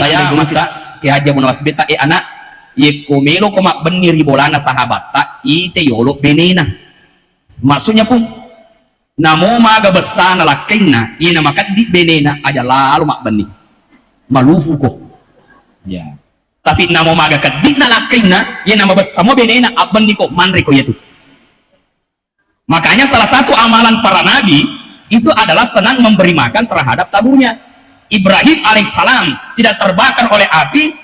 saya masih Ki Haji Munawas beta anak ye komelo koma benir bolana sahabat tak ite yolo benena maksudnya pun namo maga besana lakena ina makat di benena aja lalu mak beni malufu ko ya tapi namo maga kadina lakena ina nama besamo benena abandi ko manre ko yaitu. Makanya salah satu amalan para nabi itu adalah senang memberi makan terhadap tamunya. Ibrahim alaihissalam tidak terbakar oleh api.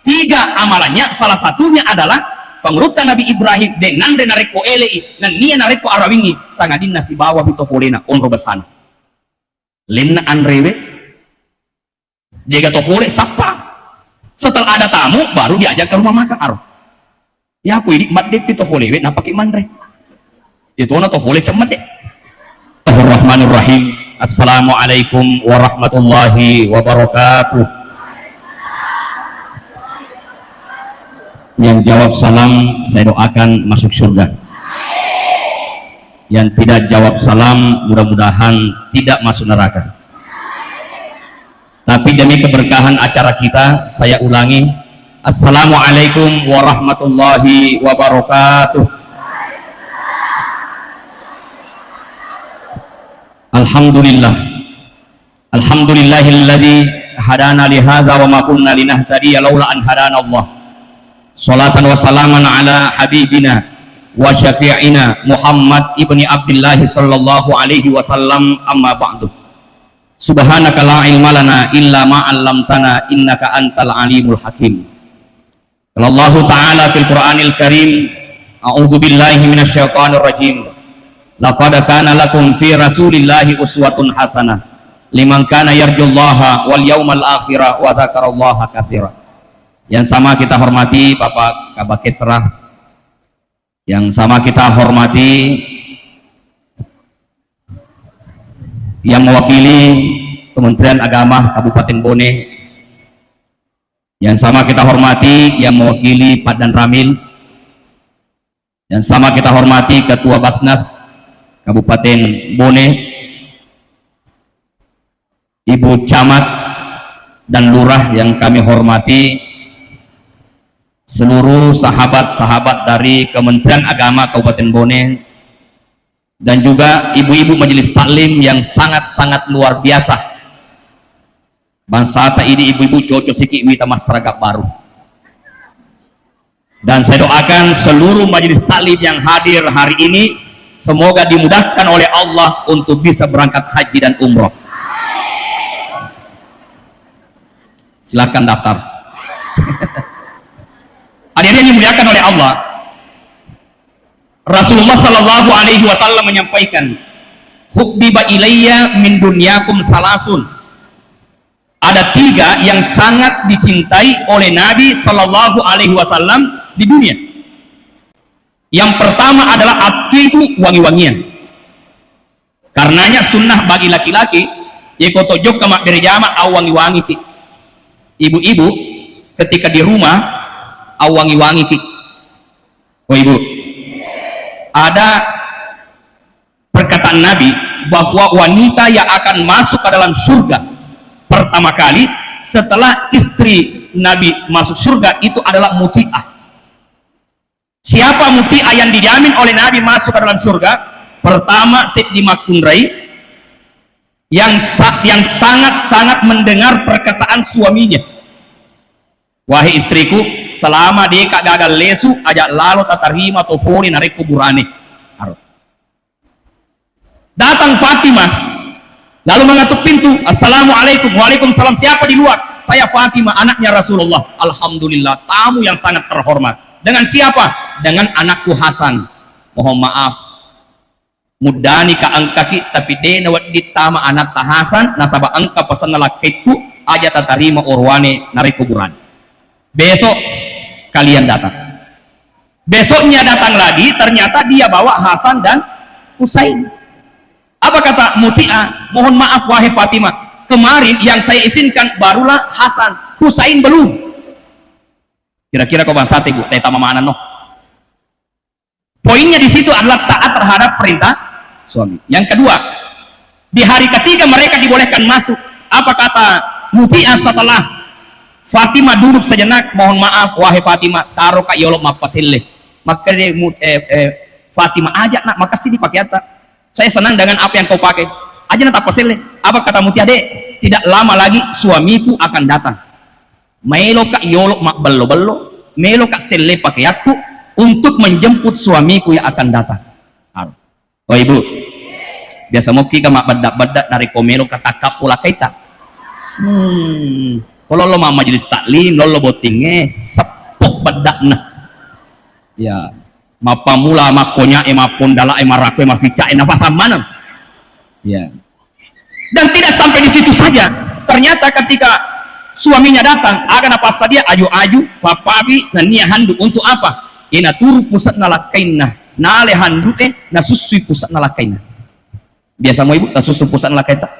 3 amalannya, salah satunya adalah pengurutan Nabi Ibrahim dengan nareko elei dan nia nareko arawingi sangadin nasi bawah bitofolena onro besan lena anrewe jaga tofole sapa setelah ada tamu baru diajak ke rumah makan aro ya aku ini mat dep bitofolewe napaki manre itu na tofole cemet deh. Bismillahirrahmanirrahim. Assalamualaikum warahmatullahi wabarakatuh. Yang jawab salam saya doakan masuk surga. Yang tidak jawab salam mudah-mudahan tidak masuk neraka. Tapi demi keberkahan acara kita saya ulangi, assalamualaikum warahmatullahi wabarakatuh. Alhamdulillah, alhamdulillahilladzi hadana lihadza wa ma kunna linahtadiya laula an hadana Allah. Salatan wa salaman ala habibina wa syafi'ina Muhammad ibni Abdullah sallallahu alaihi wasallam, amma ba'du. Subhanaka la ilma lana illa ma 'allamtana innaka antal alimul hakim. Allah ta'ala fil Qur'anil Karim, a'udzu billahi minasyaitonir rajim. Laqad kana lakum fi rasulillahi uswatun hasanah liman kana yarjullaha wal yawmal akhirah wa dzakarallaha katsira. Yang sama kita hormati Bapak Kabak Kesrah, yang sama kita hormati yang mewakili Kementerian Agama Kabupaten Bone, yang sama kita hormati yang mewakili Padan Ramil, yang sama kita hormati Ketua Basnas Kabupaten Bone, Ibu Camat dan Lurah yang kami hormati, seluruh sahabat-sahabat dari Kementerian Agama Kabupaten Bone, dan juga ibu-ibu majelis taklim yang sangat-sangat luar biasa. Bangsa ini ibu-ibu Jojo Siki Wita masyarakat baru. Dan saya doakan seluruh majelis taklim yang hadir hari ini semoga dimudahkan oleh Allah untuk bisa berangkat haji dan umroh. Silakan daftar. Hadirin yang dimuliakan oleh Allah, Rasulullah Sallallahu Alaihi Wasallam menyampaikan, hubbiba ilayya min dunyakum salasun. Ada 3 yang sangat dicintai oleh Nabi Sallallahu Alaihi Wasallam di dunia. Yang pertama adalah atibu, wangi-wangian. Karenanya sunnah bagi laki-laki yekotojok kemak dari jama awangi-wangi ki. Ibu-ibu ketika di rumah awangi-wangi ki. Oh ibu, ada perkataan Nabi bahwa wanita yang akan masuk ke dalam surga pertama kali setelah istri Nabi masuk surga itu adalah muti'ah. Siapa muti'ah yang dijamin oleh Nabi masuk ke dalam surga? Pertama, Siddi Makunrai yang sangat-sangat mendengar perkataan suaminya. Wahai istriku, selama dia kak gagal lesu, ajak lalu tatarhima tofoni narik kuburane. Datang Fatimah, lalu mengetuk pintu. Assalamualaikum. Waalaikumsalam. Siapa di luar? Saya Fatimah, anaknya Rasulullah. Alhamdulillah, tamu yang sangat terhormat. Dengan siapa? Dengan anakku Hasan. Mohon maaf, mudani ka angkaki tapi dena waddi tama anak ta Hasan nasaba angka pesan nalakitku aja tatarima urwane nari kuburan. Besok kalian datang. Besoknya datang lagi, ternyata dia bawa Hasan dan Husain. Apa kata Muti'ah? Mohon maaf wahai Fatimah, kemarin yang saya izinkan barulah Hasan, Husain belum. Kira-kira kau bangsa ibu teta mamaanan no. Poinnya di situ adalah taat terhadap perintah suami. Yang kedua, di hari ketiga mereka dibolehkan masuk. Apa kata Muti'ah setelah Fatimah duduk sejenak, mohon maaf wahai Fatimah, taruh kak yolok mapasile. Maka dia Fatimah ajak nak, maka sini pakai apa? Saya senang dengan apa yang kau pakai. Aja nak pasile. Apa kata Mutia dek? Tidak lama lagi suamiku akan datang. Melo kak yolok mak bello, melo kak sele pakai aku untuk menjemput suamiku yang akan datang. Oh ibu, biasa mau kita mak bedak dari komelo kata kapula kita. Kalau lo mama majelis taklim, lo botingnya sepok bedak nah. Ya, mapa mula makonya pondala raku fica nafas mana. Ya. Dan tidak sampai di situ saja. Ternyata ketika suaminya datang, akan apa saja aju-aju, papabi, nania handuk untuk apa? Ina turu pusat nalakainna, nale handuk na susui pusat nalakainna. Biasa mau ibu, tak susu pusat nalakainna.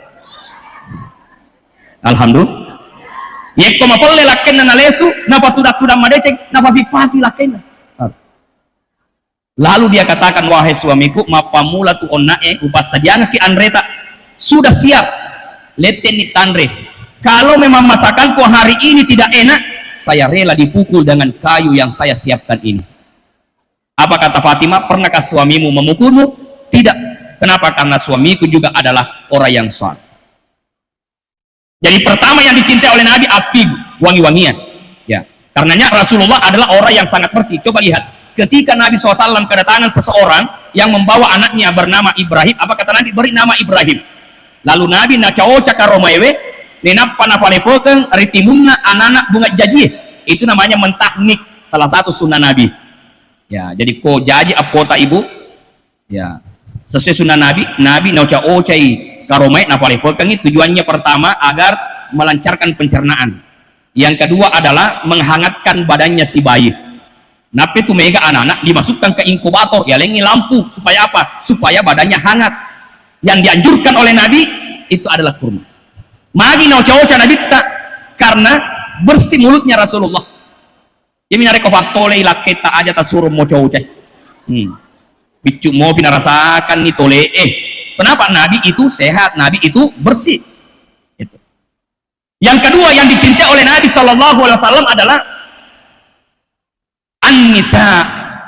Alhamdulillah. Yeko mapolle lakenna nalesu, napa tudak-tudak madecek, napa pipapi lakenna. Lalu dia katakan, wahai suamiku, mapamula tu onae upas sajana ki andreta sudah siap. Leteni tandre. Kalau memang masakanku hari ini tidak enak, saya rela dipukul dengan kayu yang saya siapkan ini. Apa kata Fatimah? Pernahkah suamimu memukulmu? Tidak. Kenapa? Karena suamiku juga adalah orang yang saleh. Jadi pertama yang dicintai oleh Nabi atib, wangi-wangian. Ya, karenanya Rasulullah adalah orang yang sangat bersih. Coba lihat, ketika Nabi SAW kedatangan seseorang yang membawa anaknya bernama Ibrahim, apa kata Nabi? Beri nama Ibrahim. Lalu Nabi nacaoca karomaewe, nenapa napalepokan ritimunna anak-anak bunga jajih. Itu namanya mentaknik, salah satu sunnah Nabi. Ya, jadi ko jaji apota ibu. Ya, sesuai sunnah Nabi, Nabi nacaocai karomai napalepokan itu tujuannya pertama agar melancarkan pencernaan. Yang kedua adalah menghangatkan badannya si bayi. Napi itu mega anak-anak dimasukkan ke inkubator, ya lengi lampu supaya apa? Supaya badannya hangat. Yang dianjurkan oleh Nabi itu adalah kurma. Magi nauca-oca Nabi tak, karena bersih mulutnya Rasulullah. Dia minare kofaktole ilaketa aja tasuruh mau oca. Bicu mau rasakan nih tole. Kenapa? Nabi itu sehat, Nabi itu bersih. Itu. Yang kedua yang dicintai oleh Nabi SAW adalah an-nisa,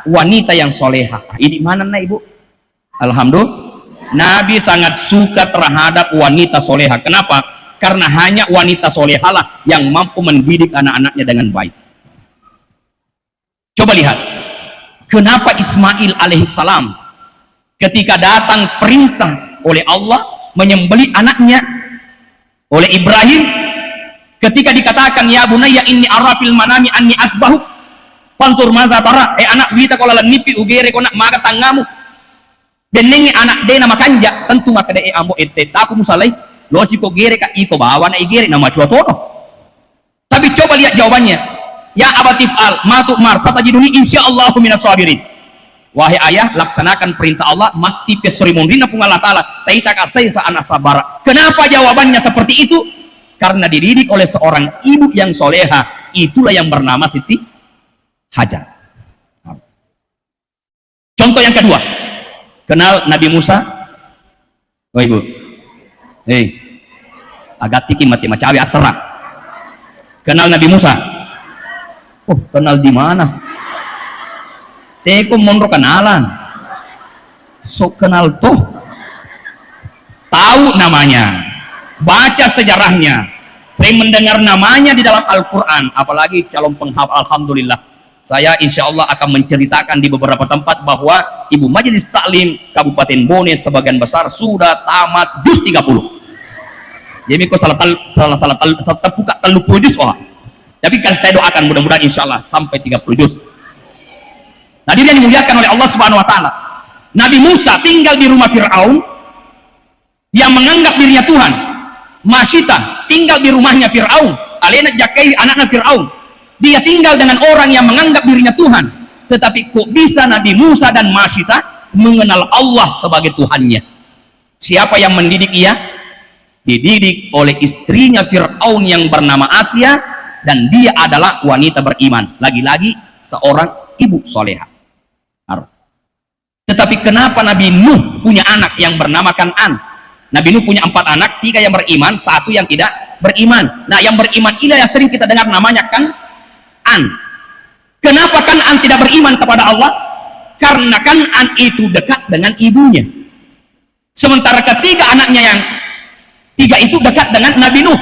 wanita yang solehah. Ini mana nah ibu? Alhamdulillah. Nabi sangat suka terhadap wanita solehah. Kenapa? Karena hanya wanita solehah lah yang mampu mendidik anak-anaknya dengan baik. Coba lihat, kenapa Ismail alaihissalam ketika datang perintah oleh Allah menyembelih anaknya oleh Ibrahim, ketika dikatakan ya bunayya inni arafil manami anni asbahu fanzur maza tara, anak wita kalau nipi ugere kona maga tangamu denengi anak de nama kanja tentu maka de ambo ete taku musalai lo si ko gere ka iko bawa na igere nama cuatono. Tapi coba lihat jawabannya, ya abatif al matu mar satajiduni insyaallahu minas sabirin. Wahai ayah, laksanakan perintah Allah, mati pesrimunrina pun Allah Ta'ala taita kasai sa anak sabara. Kenapa jawabannya seperti itu? Karena dididik oleh seorang ibu yang soleha, itulah yang bernama Siti Hajar. Contoh yang kedua, kenal Nabi Musa? Oh ibu, agak tiki mati macawi asrak. Kenal Nabi Musa? Oh, kenal di mana? Teko mondro kenalan. So kenal toh. Tahu namanya. Baca sejarahnya. Saya mendengar namanya di dalam Al-Quran. Apalagi calon penghafal. Alhamdulillah. Saya insya Allah akan menceritakan di beberapa tempat bahwa Ibu Majelis Taklim Kabupaten Bone sebagian besar sudah tamat juz 30. Jadi kok salah terbuka terlalu juz. Tapi kan saya doakan mudah-mudahan insya Allah sampai 30 juz. Nah, dia dimuliakan oleh Allah Subhanahu wa Ta'ala. Nabi Musa tinggal di rumah Fir'aun yang menganggap dirinya Tuhan. Masyita tinggal di rumahnya Fir'aun. Alena jakai anaknya Fir'aun. Dia tinggal dengan orang yang menganggap dirinya Tuhan. Tetapi kok bisa Nabi Musa dan Masyita mengenal Allah sebagai Tuhannya? Siapa yang mendidik ia? Dididik oleh istrinya Fir'aun yang bernama Asia, dan dia adalah wanita beriman. Lagi-lagi seorang ibu soleha. Tetapi kenapa Nabi Nuh punya anak yang bernama Kan'an? Nabi Nuh punya 4 anak, 3 yang beriman, 1 yang tidak beriman. Nah, yang beriman ini yang sering kita dengar namanya Kan'an. Kenapa Kan'an tidak beriman kepada Allah? Karena Kan'an itu dekat dengan ibunya. Sementara ketiga anaknya yang 3 itu dekat dengan Nabi Nuh.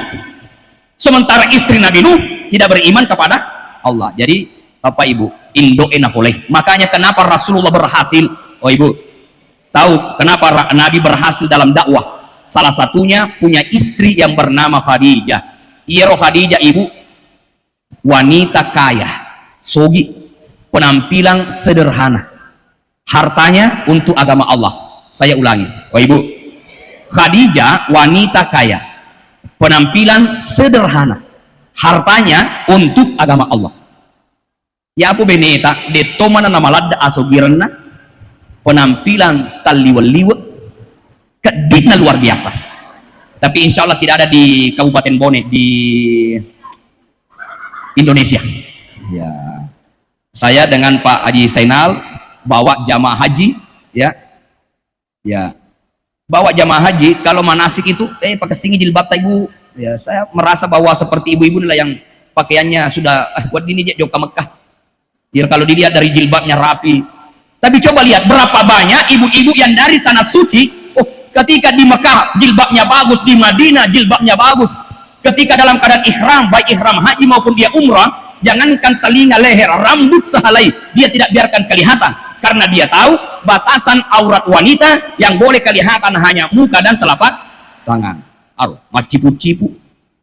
Sementara istri Nabi Nuh tidak beriman kepada Allah. Jadi Bapak Ibu, indoena boleh. Makanya kenapa Rasulullah berhasil? Oh Ibu, tahu kenapa Nabi berhasil dalam dakwah? Salah satunya punya istri yang bernama Khadijah. Iya, Khadijah Ibu, wanita kaya, sogi, penampilan sederhana, hartanya untuk agama Allah. Saya ulangi, oh Ibu, Khadijah wanita kaya, penampilan sederhana, hartanya untuk agama Allah. Ya apa beneta de tomana nama ladda asogirna, penampilan taliwaliwa kedikna luar biasa. Tapi insya Allah tidak ada di Kabupaten Bone di Indonesia. Ya, saya dengan Pak Haji Zainal bawa jamaah haji, ya, bawa jamaah haji. Kalau manasik itu pakai singi jilbab Ibu. Ya, saya merasa bahwa seperti ibu-ibu inilah yang pakaiannya sudah buat ini jauh ke Mekah. Ya, kalau dilihat dari jilbabnya rapi. Tapi coba lihat berapa banyak ibu-ibu yang dari tanah suci, ketika di Mekah jilbabnya bagus, di Madinah jilbabnya bagus. Ketika dalam keadaan ihram, baik ihram haji maupun dia umrah, jangankan telinga, leher, rambut sehelai, dia tidak biarkan kelihatan. Karena dia tahu batasan aurat wanita yang boleh kelihatan hanya muka dan telapak tangan. Aduh, macipu-cipu,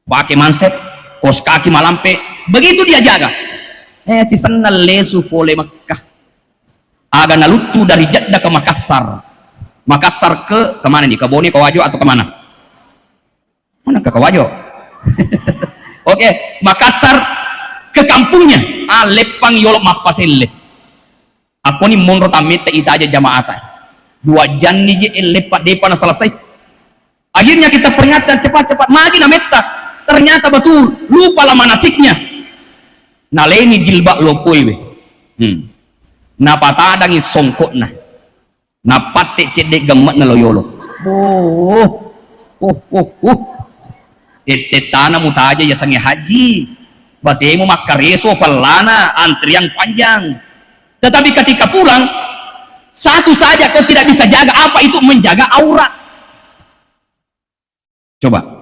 pakai manset, kos kaki malampe, begitu dia jaga. Si sana lesu fole Mekah. Aga nalutu dari Jeddah ke Makassar. Makassar ke kemana nih? Ke Bone, ke Wajo atau kemana? Mana ke Wajo? Oke, Makassar ke kampungnya. Lepang yolok mapaselle. Aku nih menurut amete ita aja jamaata. 2 jam nih je lepat depan selesai. Akhirnya kita peringatkan cepat-cepat magi nameta. Ternyata betul lupa lah manasiknya. Naleni jilbab lopoi we. Napatadangi songkot nah. Napatik cedek gemet na loyolo. Tanah mutaja ya sange haji. Batemu makareso falana antrian panjang. Tetapi ketika pulang satu saja kau tidak bisa jaga, apa itu menjaga aurat. Coba.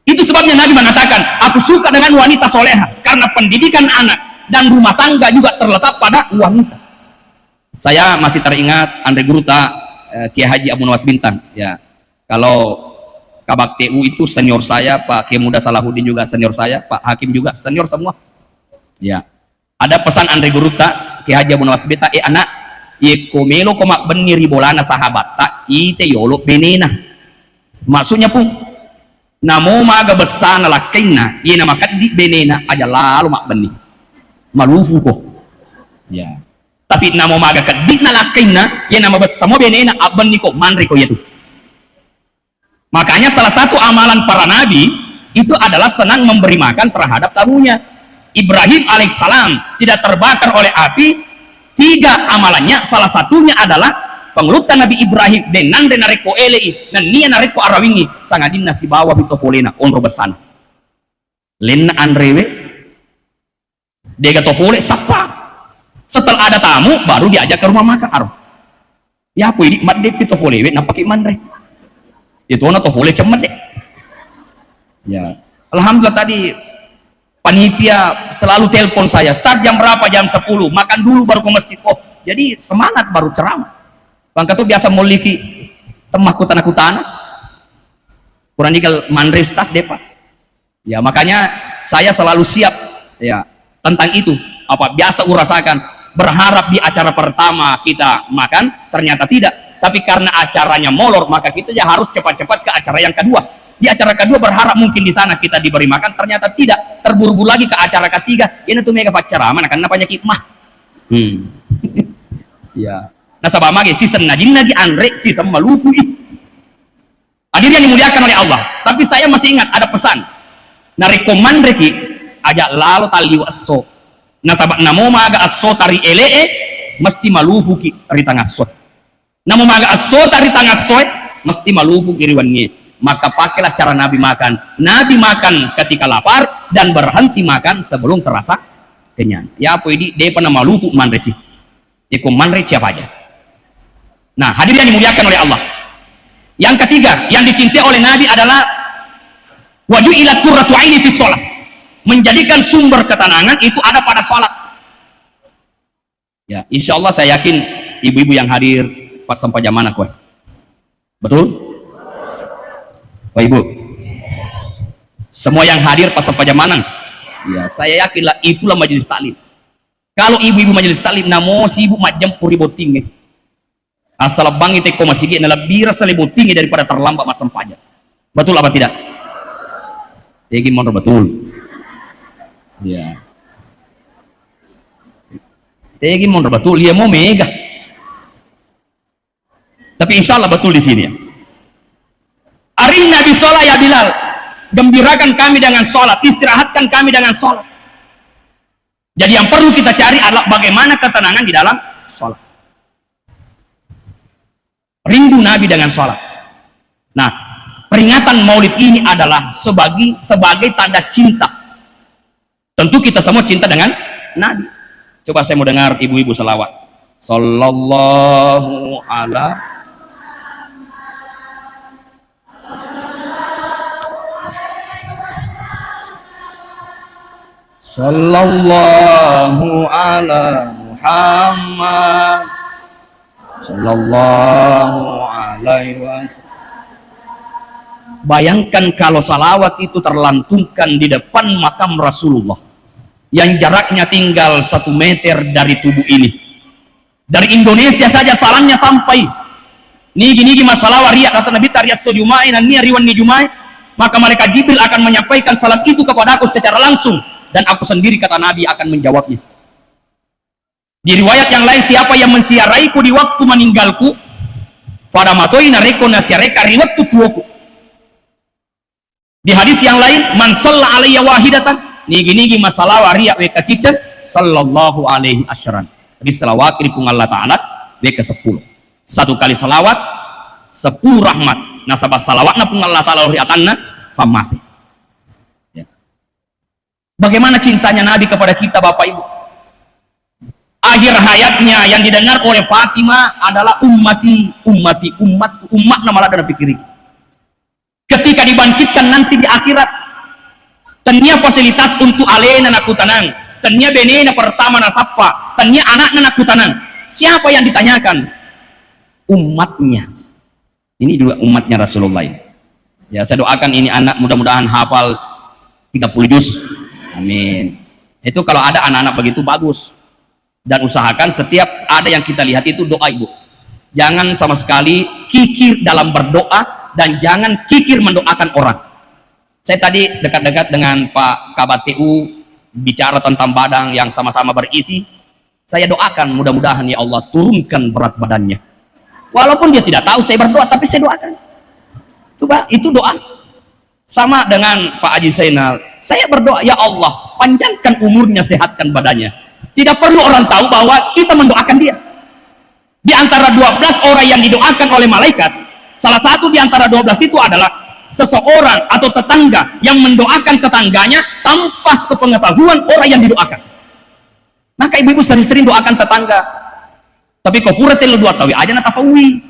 Itu sebabnya Nabi mengatakan, aku suka dengan wanita soleha karena pendidikan anak dan rumah tangga juga terletak pada wanita. Saya masih teringat Andre Guruta, Kiai Haji Abu Nawas Bintang. Ya, kalau Kabak TU itu senior saya, Pak Kiai Muda Salahuddin juga senior saya, Pak Hakim juga senior semua. Ya, ada pesan Andre Guruta, Kiai Haji Abu Nawas Bintang, anak, yekomelo komak beniri bolana sahabat tak ite yolo benena. Maksudnya pun, namo maga besar nalakina, ye nama kadi benena aja lalu mak beni, malufu ko. Ya. Tapi namo maga kadi nalakina, ye nama besar mo benena abeni ko manri ko yaitu. Makanya salah satu amalan para nabi itu adalah senang memberi makan terhadap tamunya. Ibrahim alaihissalam tidak terbakar oleh api. 3 amalannya, salah satunya adalah pengelutan Nabi Ibrahim dengan nareko elei dan nia nareko arawingi sangadin nasi bawa bitofolena onro besana lena andrewe dega tofole sapa setelah ada tamu baru diajak ke rumah makan aro ya apa ini madde bitofolewe napaki mandre itu na tofole cemet deh ya. Alhamdulillah tadi panitia selalu telepon saya, start jam berapa? Jam 10, makan dulu baru ke masjid. Oh, jadi semangat baru ceramah. Bangka tuh biasa memiliki temah kutana-kutana kurang dikal mandres tas depa ya, makanya saya selalu siap ya tentang itu. Apa biasa urasakan berharap di acara pertama kita makan ternyata tidak, tapi karena acaranya molor maka kita ya harus cepat-cepat ke acara yang kedua. Di acara kedua berharap mungkin di sana kita diberi makan, ternyata tidak, terburu-buru lagi ke acara ketiga. Ini tuh mega ceramah kan namanya kipmah. Ya. Nah sabah mage season najin lagi Andre season malufu. Hadir yang dimuliakan oleh Allah. Tapi saya masih ingat ada pesan. Nah rekoman reki ajak lalu tali waso. Nah sabah namo maga aso tari elee mesti malufu ki ritang aso. Namo maga aso tari tang aso mesti malufu iriwannya. Maka pakailah cara Nabi makan. Nabi makan ketika lapar dan berhenti makan sebelum terasa kenyang. Ya apa ini dia pernah malufu manre sih. Iku manre siapa aja. Nah, hadirin yang dimuliakan oleh Allah. Yang ketiga yang dicintai oleh Nabi adalah waju'ilat qurratu aini fi shalah. Menjadikan sumber ketenangan itu ada pada salat. Ya, insya Allah saya yakin ibu-ibu yang hadir pas sampai jam mana kue? Betul? Oh ibu? Semua yang hadir pas sampai jam mana? Ya, saya yakinlah itulah majelis taklim. Kalau ibu-ibu majelis taklim namo sibuk macam puri boting. Asal bang itu kau masih gini lebih rasa lebih tinggi daripada terlambat mas sampainya. Betul apa tidak? Ya gimana betul? Ya. Ya gimana betul? Dia mau mega. Tapi insya Allah betul di sini. Arinna bi sholat ya Bilal, gembirakan kami dengan sholat, istirahatkan kami dengan sholat. Jadi yang perlu kita cari adalah bagaimana ketenangan di dalam sholat. Rindu Nabi dengan sholat. Nah, peringatan Maulid ini adalah sebagai tanda cinta. Tentu kita semua cinta dengan Nabi. Coba saya mau dengar ibu-ibu selawat. Sallallahu ala Sallallahu ala Muhammad Sallallahu alaihi wasallam. Bayangkan kalau salawat itu terlantungkan di depan makam Rasulullah yang jaraknya tinggal 1 meter dari tubuh ini. Dari Indonesia saja salamnya sampai nigi masalah waria kata Nabi tarias sojumai dan nia riwan nijumai, maka malaikat Jibril akan menyampaikan salam itu kepada aku secara langsung dan aku sendiri kata Nabi akan menjawabnya. Di riwayat yang lain, siapa yang mensiaraiku di waktu meninggalku pada matoi nareko nasiareka riwat tutuoku. Di hadis yang lain, man shalla alayya wahidatan nigi masalah waria weka cicen sallallahu alaihi asyran. Di selawat iripung Allah Ta'ala weka 10. 1 kali salawat 10 rahmat. Nasabah salawatna pung Allah Ta'ala riatanna famasi. Ya. Bagaimana cintanya Nabi kepada kita Bapak Ibu? Akhir hayatnya yang didengar oleh Fatimah adalah umat nama dan pikir. Ketika dibangkitkan nanti di akhirat, tanya fasilitas untuk alena naku tanang, tanya benena pertama nasapa, tanya anak naku tanang. Siapa yang ditanyakan? Umatnya. Ini juga umatnya Rasulullah. Ya, saya doakan ini anak mudah-mudahan hafal 30 juz. Amin. Itu kalau ada anak-anak begitu bagus. Dan usahakan setiap ada yang kita lihat itu doa ibu. Jangan sama sekali kikir dalam berdoa dan jangan kikir mendoakan orang. Saya tadi dekat-dekat dengan Pak Kabat TU bicara tentang badang yang sama-sama berisi. Saya doakan mudah-mudahan ya Allah turunkan berat badannya. Walaupun dia tidak tahu saya berdoa, tapi saya doakan. Coba itu doa. Sama dengan Pak Haji Zainal. Saya berdoa ya Allah panjangkan umurnya, sehatkan badannya. Tidak perlu orang tahu bahwa kita mendoakan dia. Di antara 12 orang yang didoakan oleh malaikat, salah satu di antara 12 itu adalah seseorang atau tetangga yang mendoakan tetangganya tanpa sepengetahuan orang yang didoakan. Maka ibu-ibu sering-sering doakan tetangga. Tapi kofuratil dua tawi aja natafawi.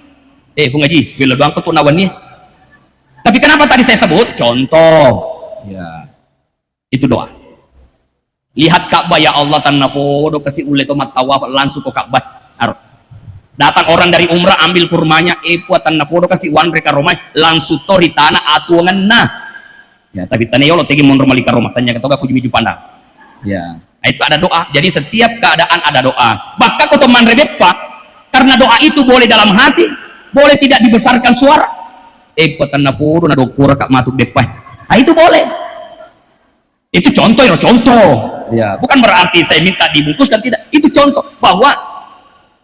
Pengaji, bila doang ketua nawan nih. Tapi kenapa tadi saya sebut? Contoh. Ya. Itu doa. Lihat Ka'bah ya Allah tanah podo kasih ule tomat tawaf langsung ke Ka'bah. Datang orang dari umrah ambil kurmanya buat tanah podo kasih wan mereka rumah langsung tori tanah atuangan nah. Ya tapi tanah yolo tegi mon rumah lika rumah tanya ketoga aku jumiju pandang. Ya. Itu ada doa. Jadi setiap keadaan ada doa. Bahkan kau teman rebet Pak, karena doa itu boleh dalam hati, boleh tidak dibesarkan suara. Buat tanah podo na dokura kak matuk depah. Nah itu boleh. Itu contoh ya contoh. Ya, bukan berarti saya minta dibungkuskan, tidak. Itu contoh bahwa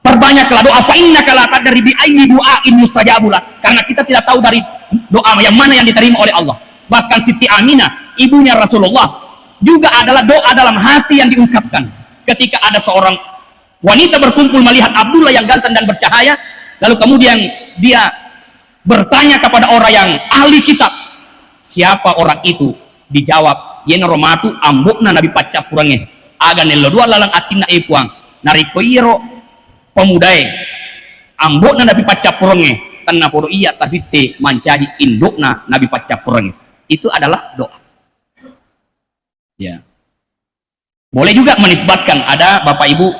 perbanyaklah doa. Fa innaka la tadri bi ayyi du'ain mustajabu lak. Karena kita tidak tahu dari doa yang mana yang diterima oleh Allah. Bahkan Siti Aminah, ibunya Rasulullah, juga adalah doa dalam hati yang diungkapkan. Ketika ada seorang wanita berkumpul melihat Abdullah yang ganteng dan bercahaya, lalu kemudian dia bertanya kepada orang yang ahli kitab, siapa orang itu? Dijawab, yen romatu ambukna nabi pacap purange aga nello dua lalang atina ipuang narikoiro pemudae ambukna nabi pacap purange tanna podo iya tafitte mancaji indukna nabi pacap purange. Itu adalah doa. Ya, boleh juga menisbatkan, ada bapak ibu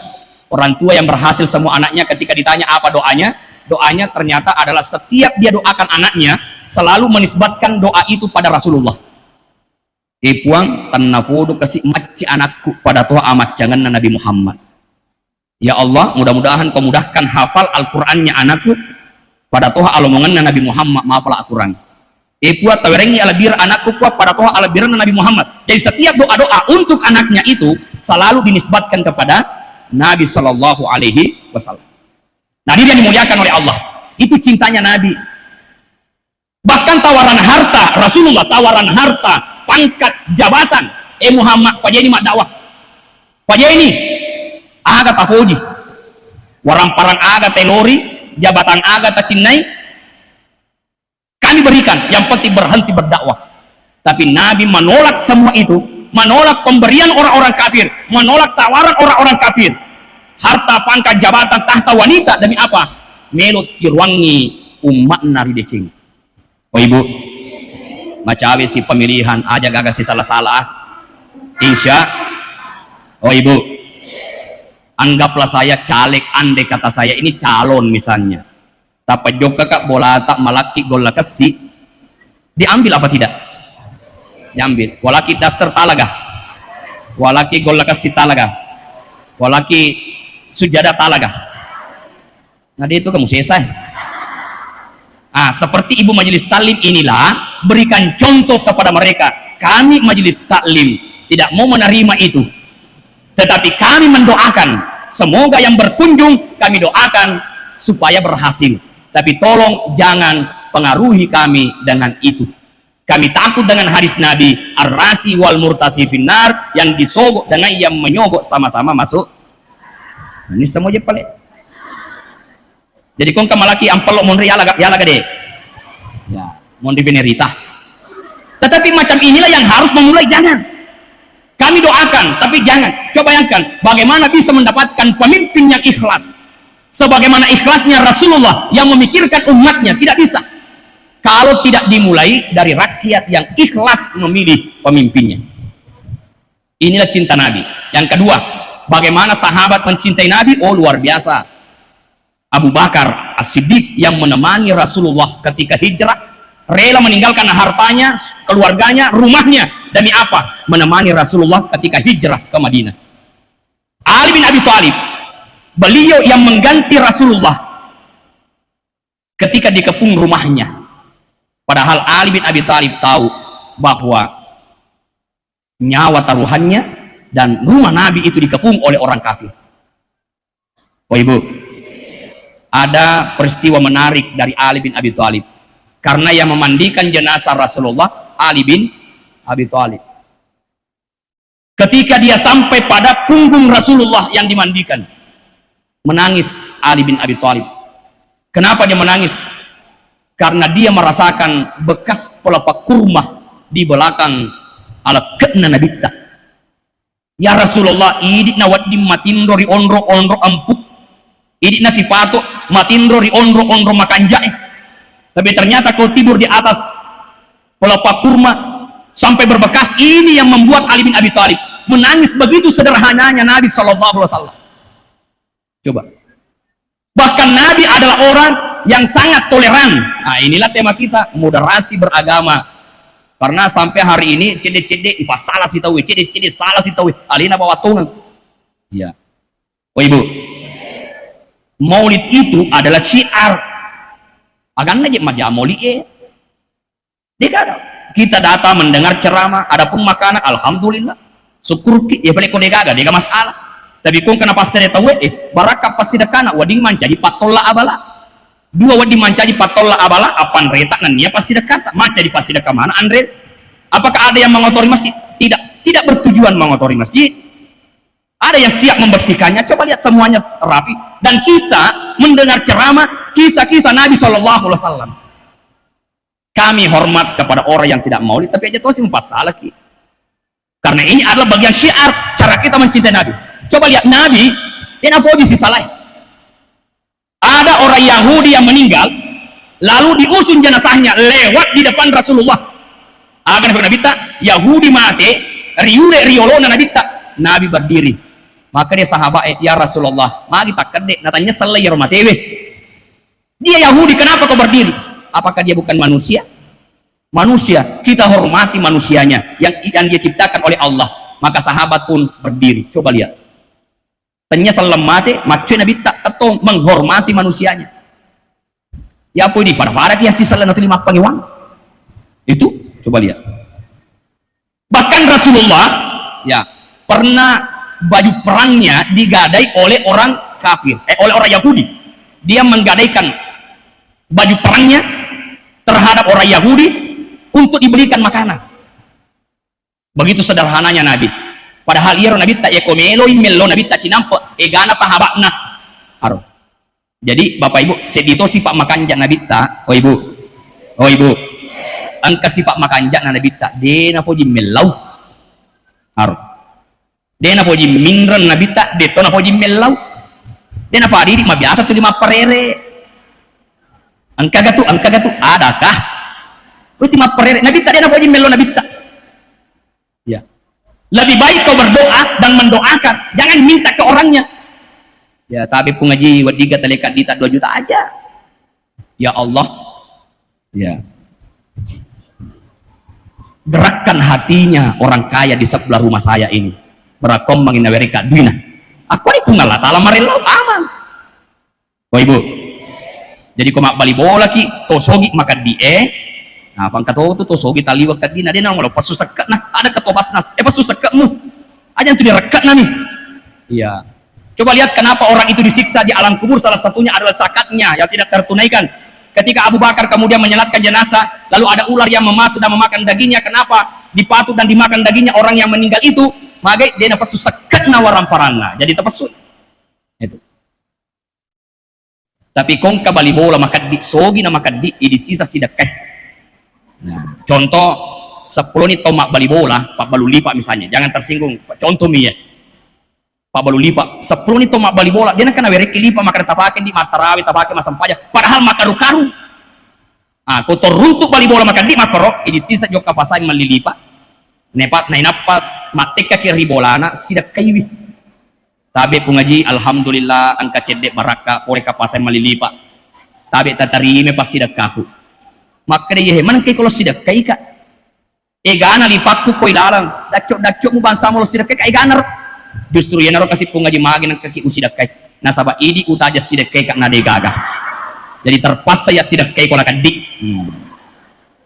orang tua yang berhasil semua anaknya, ketika ditanya apa doanya, doanya ternyata adalah setiap dia doakan anaknya selalu menisbatkan doa itu pada Rasulullah. Ipuang tanafudu kasih maci anakku pada tua amat jangan Nabi Muhammad. Ya Allah, mudah-mudahan kau mudahkan hafal Al-Qur'annya anakku pada tua alomongan Nabi Muhammad, maaflah Al-Qur'an. Ipuat tawerengi alabir anakku pada tua alabir Nabi Muhammad. Jadi setiap doa-doa untuk anaknya itu selalu dinisbatkan kepada Nabi Shallallahu Alaihi Wasallam. Nah, ini yang dimuliakan oleh Allah. Itu cintanya Nabi. Bahkan tawaran harta Rasulullah, tawaran harta, pangkat, jabatan, Muhammad pada ini mak dakwah pada ini aga tafoji warang parang aga telori jabatan aga tacinai kami berikan, yang penting berhenti berdakwah. Tapi Nabi menolak semua itu, menolak pemberian orang-orang kafir, menolak tawaran orang-orang kafir, harta, pangkat, jabatan, tahta, wanita, demi apa? Melut tiruangi umat nari decing. Oh ibu, macawe si pemilihan aja gagak si salah-salah, insya. Oh ibu, anggaplah saya caleg, andai kata saya ini calon misalnya, tapi juga kak bola tak malaki gola kesi, diambil apa tidak? Diambil. Walaki daster talaga, walaki gola kesi talaga, walaki sujada talaga. Nah itu kamu selesai. Seperti ibu majelis taklim inilah, berikan contoh kepada mereka. Kami majelis taklim tidak mau menerima itu, tetapi kami mendoakan semoga yang berkunjung kami doakan supaya berhasil. Tapi tolong jangan pengaruhi kami dengan itu. Kami takut dengan hadis Nabi, ar-rasi wal murtasi finnar, yang disogok dengan yang menyogok sama-sama masuk. Ini semua je paling. Jadi kong kamalaki ampelok monri ya laga deh. Ya, monri venerita. Tetapi macam inilah yang harus memulai, jangan. Kami doakan, tapi jangan. Coba bayangkan bagaimana bisa mendapatkan pemimpin yang ikhlas. Sebagaimana ikhlasnya Rasulullah yang memikirkan umatnya, tidak bisa. Kalau tidak dimulai dari rakyat yang ikhlas memilih pemimpinnya. Inilah cinta Nabi. Yang kedua, bagaimana sahabat mencintai Nabi? Oh luar biasa. Abu Bakar As-Siddiq yang menemani Rasulullah ketika hijrah, rela meninggalkan hartanya, keluarganya, rumahnya, demi apa? Menemani Rasulullah ketika hijrah ke Madinah. Ali bin Abi Thalib, beliau yang mengganti Rasulullah ketika dikepung rumahnya. Padahal Ali bin Abi Thalib tahu bahwa nyawa taruhannya dan rumah Nabi itu dikepung oleh orang kafir. Oh ibu, ada peristiwa menarik dari Ali bin Abi Thalib, karena yang memandikan jenazah Rasulullah Ali bin Abi Thalib. Ketika dia sampai pada punggung Rasulullah yang dimandikan, menangis Ali bin Abi Thalib. Kenapa dia menangis? Karena dia merasakan bekas pelepah kurma di belakang ala kena nabita. Ya Rasulullah, idik na wadim matindro ri onro ampuk, idik na sipato matindro ri onro makanjai. Tapi ternyata kau tidur di atas pelepah kurma sampai berbekas. Ini yang membuat Ali bin Abi Thalib menangis begitu sederhananya Nabi SAW. Coba. Bahkan Nabi adalah orang yang sangat toleran. Nah inilah tema kita, moderasi beragama. Karena sampai hari ini cedek-cedek ipa salah si tahu, cedek-cedek salah si tahu, alina bawa tungan. Ya. Oh ibu, Maulid itu adalah syiar. Agan aja majah Maulid kita datang mendengar ceramah, adapun makanan alhamdulillah. Syukur ya boleh kau degaga, dega masalah. Tapi kung kenapa saya tahu barakah pasti dekana wading mancaji patolla abala. Dua wading mancaji patolla abala apan retak nannya pasti dekat. Mancaji pasti dekat mana Andre? Apakah ada yang mengotori masjid? Tidak bertujuan mengotori masjid. Ada yang siap membersihkannya. Coba lihat semuanya rapi. Dan kita mendengar ceramah kisah-kisah Nabi SAW. Kami hormat kepada orang yang tidak maulid, tapi aja tuh sih masalah ki. Karena ini adalah bagian syiar cara kita mencintai Nabi. Coba lihat Nabi, dia apa posisi salah? Ada orang Yahudi yang meninggal, lalu diusung jenazahnya lewat di depan Rasulullah. Agar Nabi tak Yahudi mati, riolo Nabi tak. Nabi berdiri. Maka dia sahabat, ya Rasulullah, mari tak kedek, natanya salah ya rumah tewe. Dia Yahudi, kenapa kau berdiri? Apakah dia bukan manusia? Manusia, kita hormati manusianya yang dia ciptakan oleh Allah. Maka sahabat pun berdiri. Coba lihat. Tanya salam mati, maksudnya Nabi tak ketong menghormati manusianya. Ya apa ini? Pada dia sisa lana terima pangiwang. Itu, coba lihat. Bahkan Rasulullah, ya pernah baju perangnya digadai oleh orang kafir, oleh orang Yahudi. Dia menggadaikan baju perangnya terhadap orang Yahudi untuk dibelikan makanan. Begitu sederhananya Nabi. Padahal ia Nabi tak yakomelo imelo Nabi tak cinampo egana sahabatna. Aro. Jadi Bapak Ibu, sedito sifat makanjak Nabi tak, oh Ibu, angka sifat makanjak Nabi tak, dena poji melau. Aro. Dena poji mingran Nabi tak, deto na poji melau. Dena padiri mah biasa tu lima perere. Angka gatu, adakah? Ultima perere, Nabi tak dia nak melo Nabi tak. Ya. Lebih baik kau berdoa dan mendoakan, jangan minta ke orangnya. Ya, tapi pengaji wadiga telekat dita 2 juta aja. Ya Allah. Ya. Gerakkan hatinya orang kaya di sebelah rumah saya ini. Berakom manginawerika duina. Aku ni kungalah ta'ala marelo aman. Oh Ibu. Jadi kau mak bali bola ki tosogi makan nah pangkat tu tosogi taliwak kat dina dia nang lo pasu sekat nah ada ketobas nas pasu sekatmu aja tu direkat nami. Iya, coba lihat kenapa orang itu disiksa di alam kubur. Salah satunya adalah zakatnya yang tidak tertunaikan. Ketika Abu Bakar kemudian menyelatkan jenazah, lalu ada ular yang mematu dan memakan dagingnya. Kenapa dipatu dan dimakan dagingnya orang yang meninggal itu? Maka dia pasu sekat nawaran parana jadi terpasu itu. Tapi kong kabali bola makan di sogi na makan di sisa sidakeh. Nah, contoh 10 ni tomak bali bola Pak Balu lipat misalnya, jangan tersinggung. Contoh mi ya. Pak Balu lipat 10 ni tomak bali bola, dia nak kena bereki lipat makan tapakin di matarawi tapakin masam paja. Padahal makaru-karu. Ah, kotor runtuk bali bola makan di makaro, ini sisa joka pasang melilipat. Nepat nainapat matika kiri bolana sidak kaiwi. Tabe pungaji alhamdulillah angka cedek baraka pore kapasan malilipa. Tabe tatarime pas sidak kaku. Maka dia man kay kalau sidak kay ka. Egana lipatku ko ilalang. Dacok mo bansa mo sidak kay egana. Justru yan ro kasi pungaji magi ng kaki usidak kay. Nasaba idi utaja sidak kay ka na degaga. Jadi terpas saya sidak kay ko nakadik.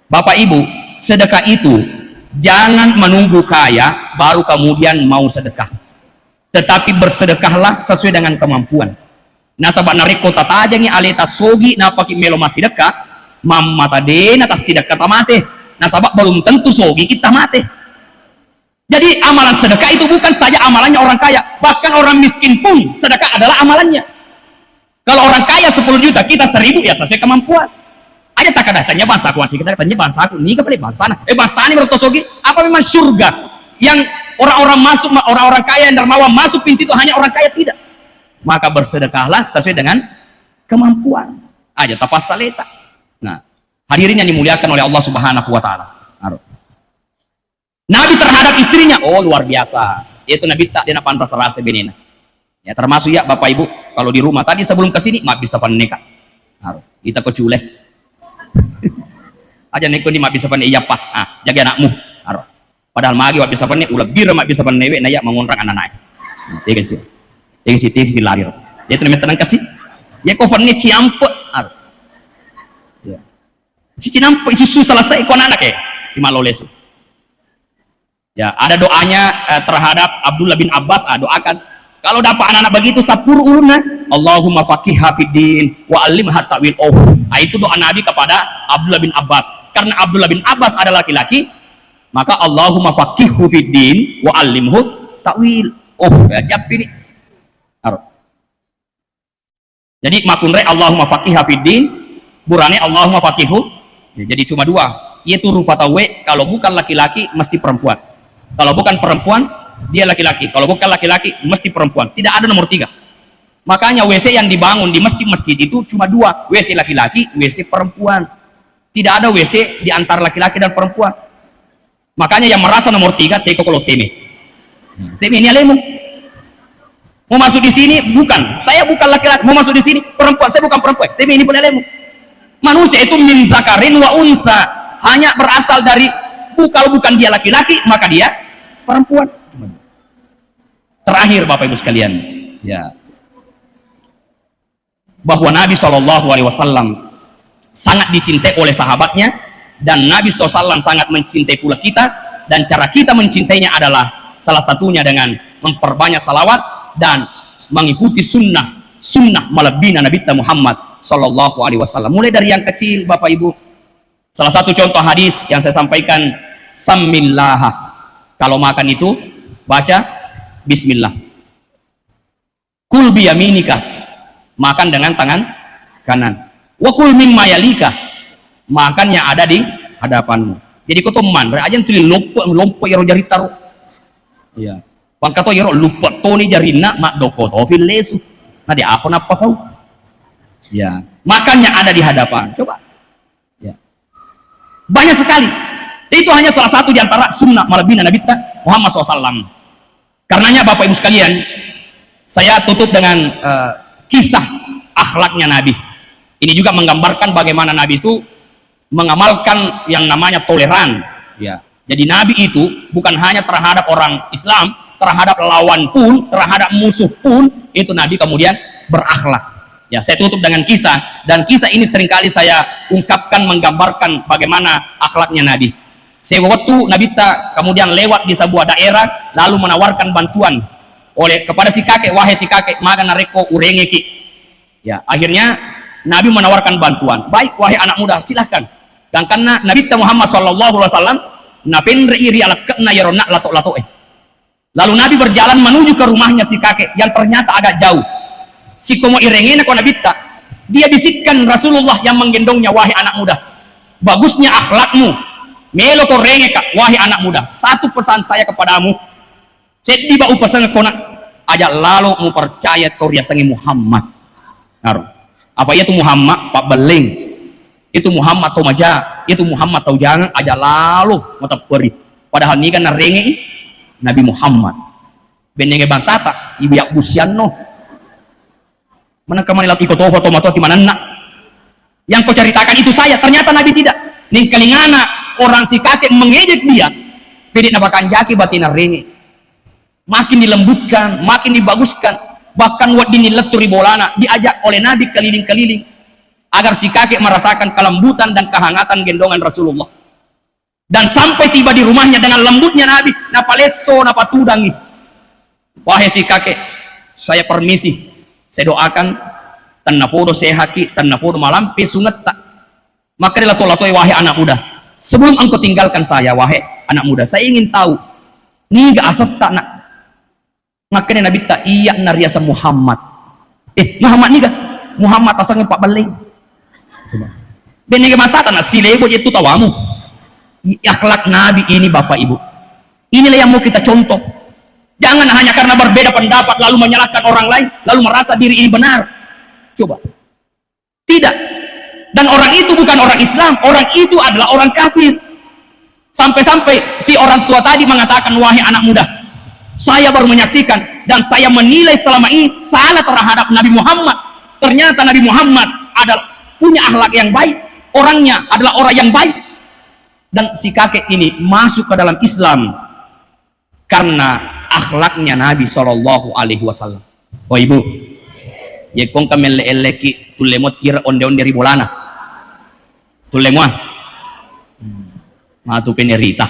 Bapak Ibu, sedekah itu jangan menunggu kaya baru kemudian mau sedekah. Tetapi bersedekahlah sesuai dengan kemampuan. Nah sahabat nariko tatajangi aleta sogi na paki melo masidekah mamata de na tas sidekah tamate. Nah sahabat belum tentu sogi kita mate. Jadi amalan sedekah itu bukan saja amalannya orang kaya, bahkan orang miskin pun sedekah adalah amalannya. Kalau orang kaya 10 juta, kita 1000 ya sesuai kemampuan. Aja tak ada tanya bangsa aku kita tanya bangsa aku nih kepala bangsa bangsa ini bertosogi apa memang surga yang orang-orang masuk, orang-orang kaya yang dermawan masuk pintu itu hanya orang kaya? Tidak. Maka bersedekahlah sesuai dengan kemampuan. Aja tapas saleta. Nah, hadirin yang dimuliakan oleh Allah Subhanahu wa taala. Nabi terhadap istrinya, oh luar biasa. Itu Nabi tak dia nak rasa benina. Ya termasuk ya Bapak Ibu, kalau di rumah tadi sebelum ke sini mak bisa paneka. Kita kecule. Aja neko ni mak bisa pan iya pak. Jaga anakmu. Padahal magi wak bisa pan ulah bira mak bisa pan newe na ya mengontrang anak-anak. Tegi si larir. Dia tu namanya tenang kasih. Ya ko fan ni ciampe. Ya. Si ciampe susu selesai ko anak di malolesu. Ya, ada doanya terhadap Abdullah bin Abbas, doakan kalau dapat anak-anak begitu sapur uluna, Allahumma faqihha fiddin wa allimha ta'wil. Itu doa Nabi kepada Abdullah bin Abbas. Karena Abdullah bin Abbas adalah laki-laki, maka Allahumma faqihhu fiddin wa allimhu ta'wil. Ajab ini. Jadi makunre Allahumma faqihha fiddin, burane Allahumma faqihhu Ya, jadi cuma dua, yaitu rufatawe, kalau bukan laki-laki mesti perempuan, kalau bukan perempuan dia laki-laki, kalau bukan laki-laki mesti perempuan, tidak ada nomor tiga. Makanya WC yang dibangun di masjid-masjid itu cuma dua, WC laki-laki, WC perempuan, tidak ada WC di antara laki-laki dan perempuan. Makanya yang merasa nomor tiga teko kalau teme ini alemu mau masuk di sini, bukan, saya bukan laki-laki, mau masuk di sini perempuan, saya bukan perempuan, teme ini pun alemu. Manusia itu min zakarin wa unsa, hanya berasal dari kalau bukan dia laki-laki maka dia perempuan. Terakhir Bapak Ibu sekalian, ya, bahwa Nabi SAW sangat dicintai oleh sahabatnya, dan Nabi SAW sangat mencintai pula kita, dan cara kita mencintainya adalah salah satunya dengan memperbanyak salawat dan mengikuti sunnah malabina Nabi Muhammad SAW. Mulai dari yang kecil Bapak Ibu, salah satu contoh hadis yang saya sampaikan, samillah, kalau makan itu baca bismillah. Kul biyaminika, makan dengan tangan kanan. Wa kul mimma yalika, makan yang ada di hadapanmu. Jadi kau teman aja tuh lompo yaro jari taruh, ya bang kata yaro lupa toni jari nak mak doko tofil lesu nadi apa kau, ya makan yang ada di hadapan. Coba, ya banyak sekali. Itu hanya salah satu di antara sunnah malabina Nabi Muhammad SAW. Karenanya Bapak Ibu sekalian, saya tutup dengan kisah akhlaknya Nabi. Ini juga menggambarkan bagaimana Nabi itu mengamalkan yang namanya toleran. Ya, jadi Nabi itu bukan hanya terhadap orang Islam, terhadap lawan pun, terhadap musuh pun, itu Nabi kemudian berakhlak. Ya, saya tutup dengan kisah, dan kisah ini seringkali saya ungkapkan menggambarkan bagaimana akhlaknya Nabi. Sewaktu Nabi kemudian lewat di sebuah daerah, lalu menawarkan bantuan kepada si kakek, wahai si kakek, maga nareko urengeki. Ya, akhirnya Nabi menawarkan bantuan. Baik, wahai anak muda, silahkan. Dan karena Nabi Muhammad SAW lalu Nabi berjalan menuju ke rumahnya si kakek yang ternyata agak jauh. Si komo irengena ko Nabi dia bisikkan Rasulullah yang menggendongnya, wahai anak muda, bagusnya akhlakmu, melo ko renge kak, wahai anak muda, satu pesan saya kepadamu, sedih ba upasan kona aja lalu mu percaya toriya sangi Muhammad. Apa itu Muhammad Pak Beling, itu Muhammad tau maja, itu Muhammad tau jangan aja lalu mata peri, padahal ini kan renge Nabi Muhammad benenge bangsa tak ibu yak busiano mana kemana lagi ikut foto di mana nak yang kau ceritakan itu saya, ternyata Nabi tidak. Ning kalingana orang si kakek mengejek dia, pedit nabakan jaki batina renge, makin dilembutkan, makin dibaguskan, bahkan wadini leturi bolana diajak oleh Nabi keliling-keliling agar si kakek merasakan kelembutan dan kehangatan gendongan Rasulullah. Dan sampai tiba di rumahnya dengan lembutnya Nabi, napaleso napatudangi, wahai si kakek, saya permisi, saya doakan tanapodo sehaki tanapodo malam pesunget tak, maka lato-latoi, wahai anak muda, sebelum engkau tinggalkan saya, wahai anak muda, saya ingin tahu ni gak asat tak nak. Makanya Nabi tak iya nariasa Muhammad. Muhammad ni gak Muhammad asangnya Pak Beling. Benenge masata na silebo itu tawamu. Akhlak Nabi ini Bapak Ibu, inilah yang mau kita contoh. Jangan hanya karena berbeda pendapat lalu menyalahkan orang lain, lalu merasa diri ini benar. Coba, tidak. Dan orang itu bukan orang Islam, orang itu adalah orang kafir. Sampai-sampai si orang tua tadi mengatakan, wahai anak muda, saya baru menyaksikan dan saya menilai selama ini salah terhadap Nabi Muhammad. Ternyata Nabi Muhammad adalah punya akhlak yang baik, orangnya adalah orang yang baik. Dan si kakek ini masuk ke dalam Islam karena akhlaknya Nabi SAW. Oh ibu, ya kong kamele eleki tulemot kira onde-onde ribolana, tulemwa, matu penerita.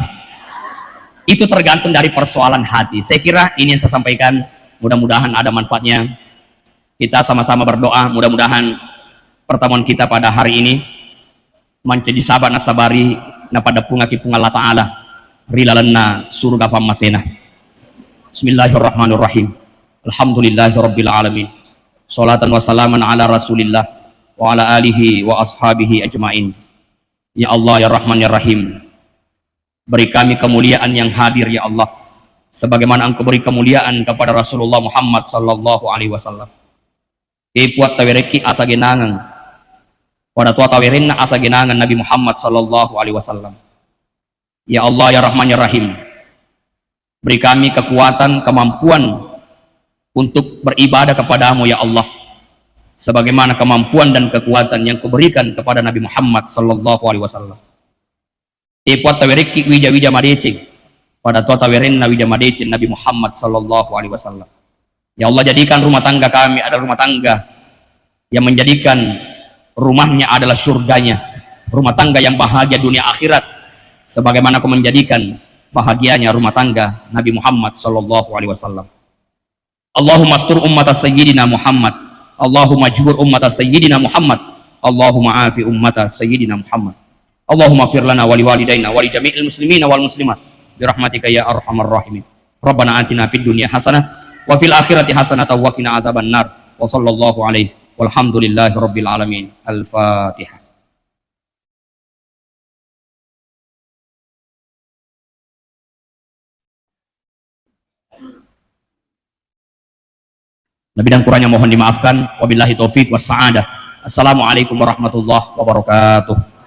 Itu tergantung dari persoalan hati. Saya kira ini yang saya sampaikan. Mudah-mudahan ada manfaatnya. Kita sama-sama berdoa. Mudah-mudahan pertemuan kita pada hari ini menjadi sahabat nasabari na pada pungaki pung Allah Ta'ala rilalana surga pamasena. Bismillahirrahmanirrahim. Alhamdulillahirabbil alamin. Sholatan wa salaman ala Rasulillah wa ala alihi wa ashabihi ajmain. Ya Allah ya Rahman ya Rahim, beri kami kemuliaan yang hadir ya Allah, sebagaimana Engkau beri kemuliaan kepada Rasulullah Muhammad sallallahu alaihi wasallam. Ipuat tawireki asa genangan pada tua tawirinna asa genangan Nabi Muhammad sallallahu alaihi wasallam. Ya Allah ya Rahman ya Rahim, beri kami kekuatan, kemampuan untuk beribadah kepadamu ya Allah, sebagaimana kemampuan dan kekuatan yang Kau berikan kepada Nabi Muhammad sallallahu alaihi wasallam. Ipuat tawireki wija-wija madecing pada tua tawirinna wija madecing Nabi Muhammad sallallahu alaihi wasallam. Ya Allah, jadikan rumah tangga kami adalah rumah tangga yang menjadikan rumahnya adalah surganya, rumah tangga yang bahagia dunia akhirat, sebagaimana Kau menjadikan bahagianya rumah tangga Nabi Muhammad sallallahu alaihi wasallam. Allahumma astur ummata sayyidina Muhammad, Allahumma jubur ummata sayyidina Muhammad, Allahumma afi ummata sayyidina Muhammad. Allahumma fir lana wa liwalidayna wa li jami'il muslimina wal muslimat birahmatika ya arhamar rahimin. Rabbana atina fid dunya hasanah wa fil akhirati hasanah wa qina adzaban nar. Wa sallallahu alaihi walhamdulillahi rabbil alamin. Al-Fatihah. Lebih dan kurangnya mohon dimaafkan. Wabillahi taufik was sa'adah. Assalamualaikum warahmatullahi wabarakatuh.